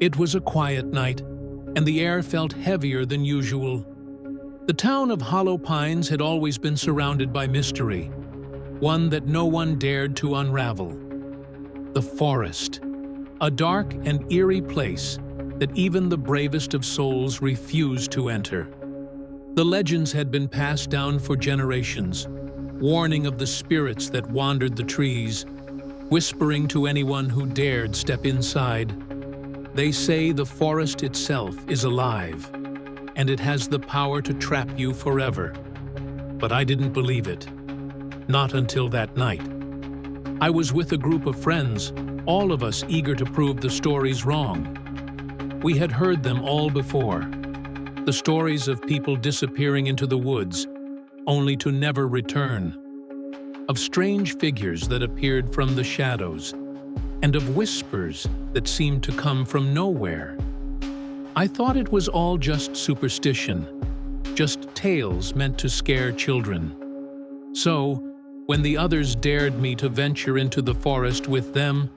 It was a quiet night, and the air felt heavier than usual. The town of Hollow Pines had always been surrounded by mystery, one that no one dared to unravel. The forest, a dark and eerie place that even the bravest of souls refused to enter. The legends had been passed down for generations, warning of the spirits that wandered the trees, whispering to anyone who dared step inside. They say the forest itself is alive, and it has the power to trap you forever. But I didn't believe it. Not until that night. I was with a group of friends, all of us eager to prove the stories wrong. We had heard them all before. The stories of people disappearing into the woods, only to never return. Of strange figures that appeared from the shadows, and of whispers that seemed to come from nowhere. I thought it was all just superstition, just tales meant to scare children. So, when the others dared me to venture into the forest with them,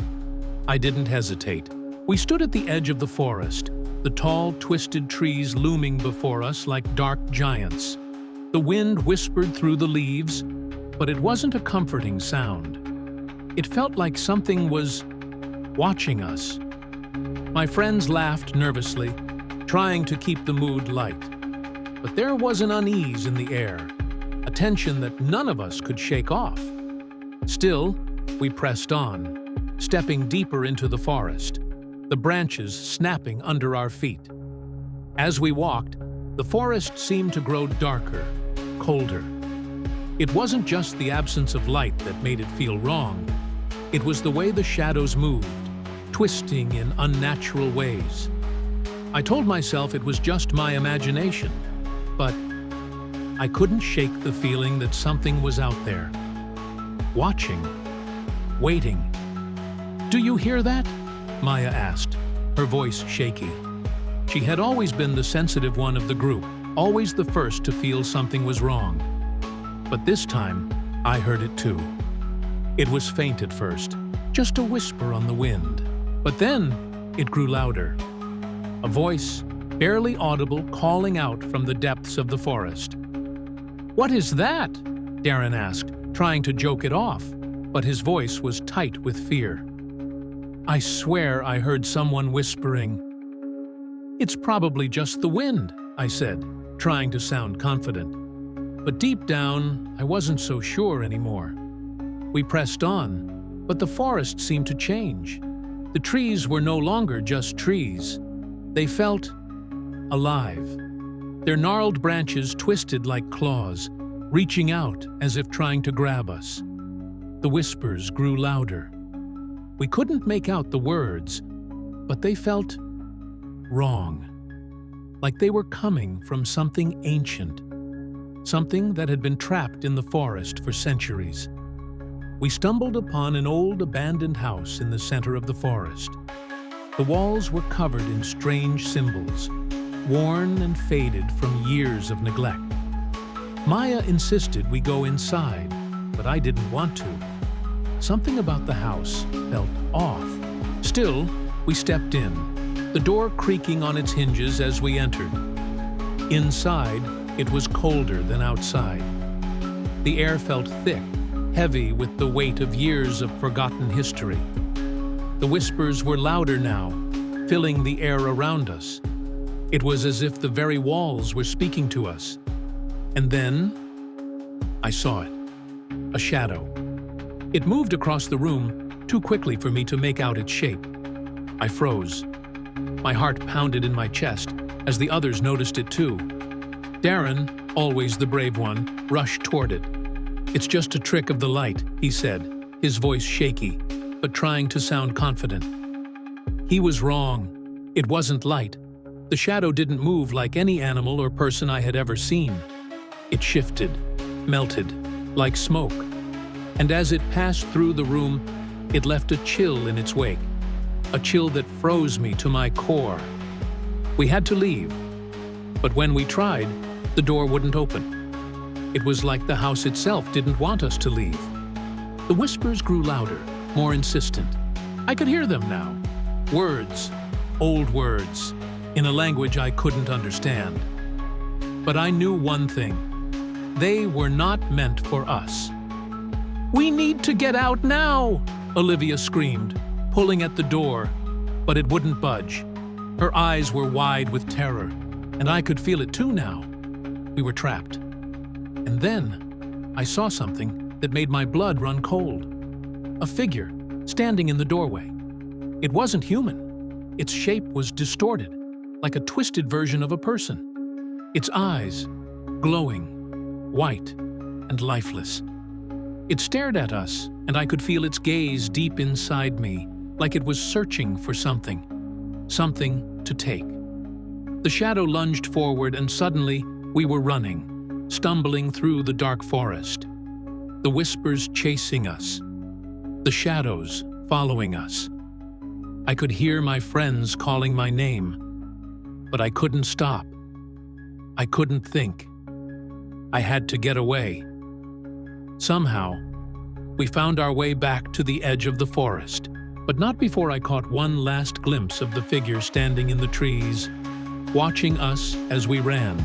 I didn't hesitate. We stood at the edge of the forest, the tall, twisted trees looming before us like dark giants. The wind whispered through the leaves, but it wasn't a comforting sound. It felt like something was watching us. My friends laughed nervously, trying to keep the mood light. But there was an unease in the air, a tension that none of us could shake off. Still, we pressed on, stepping deeper into the forest, the branches snapping under our feet. As we walked, the forest seemed to grow darker, colder. It wasn't just the absence of light that made it feel wrong. It was the way the shadows moved, twisting in unnatural ways. I told myself it was just my imagination, but I couldn't shake the feeling that something was out there, watching, waiting. "Do you hear that?" Maya asked, her voice shaky. She had always been the sensitive one of the group, always the first to feel something was wrong. But this time, I heard it too. It was faint at first, just a whisper on the wind. But then, it grew louder. A voice, barely audible, calling out from the depths of the forest. "What is that?" Darren asked, trying to joke it off, but his voice was tight with fear. I swear I heard someone whispering. "It's probably just the wind," I said, trying to sound confident. But deep down, I wasn't so sure anymore. We pressed on, but the forest seemed to change. The trees were no longer just trees. They felt alive. Their gnarled branches twisted like claws, reaching out as if trying to grab us. The whispers grew louder. We couldn't make out the words, but they felt wrong, like they were coming from something ancient, something that had been trapped in the forest for centuries. We stumbled upon an old abandoned house in the center of the forest. The walls were covered in strange symbols, worn and faded from years of neglect. Maya insisted we go inside, but I didn't want to. Something about the house felt off. Still, we stepped in, the door creaking on its hinges as we entered. Inside, it was colder than outside. The air felt thick, heavy with the weight of years of forgotten history. The whispers were louder now, filling the air around us. It was as if the very walls were speaking to us. And then, I saw it. A shadow. It moved across the room, too quickly for me to make out its shape. I froze. My heart pounded in my chest, as the others noticed it too. Darren, always the brave one, rushed toward it. "It's just a trick of the light," he said, his voice shaky, but trying to sound confident. He was wrong. It wasn't light. The shadow didn't move like any animal or person I had ever seen. It shifted, melted, like smoke. And as it passed through the room, it left a chill in its wake, a chill that froze me to my core. We had to leave, but when we tried, the door wouldn't open. It was like the house itself didn't want us to leave. The whispers grew louder, more insistent. I could hear them now. Words, old words, in a language I couldn't understand. But I knew one thing. They were not meant for us. "We need to get out now!" Olivia screamed, pulling at the door, but it wouldn't budge. Her eyes were wide with terror, and I could feel it too now. We were trapped. And then I saw something that made my blood run cold. A figure standing in the doorway. It wasn't human. Its shape was distorted, like a twisted version of a person. Its eyes, glowing, white, and lifeless. It stared at us, and I could feel its gaze deep inside me, like it was searching for something to take. The shadow lunged forward, and suddenly we were running, stumbling through the dark forest. The whispers chasing us, the shadows following us. I could hear my friends calling my name, but I couldn't stop. I couldn't think. I had to get away. Somehow, we found our way back to the edge of the forest, but not before I caught one last glimpse of the figure standing in the trees, watching us as we ran.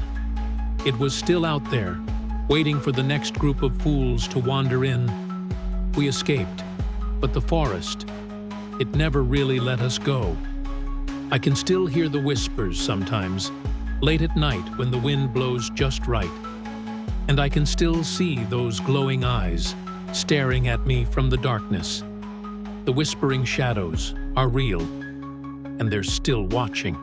It was still out there, waiting for the next group of fools to wander in. We escaped, but the forest, it never really let us go. I can still hear the whispers sometimes, late at night when the wind blows just right. And I can still see those glowing eyes staring at me from the darkness. The whispering shadows are real, and they're still watching.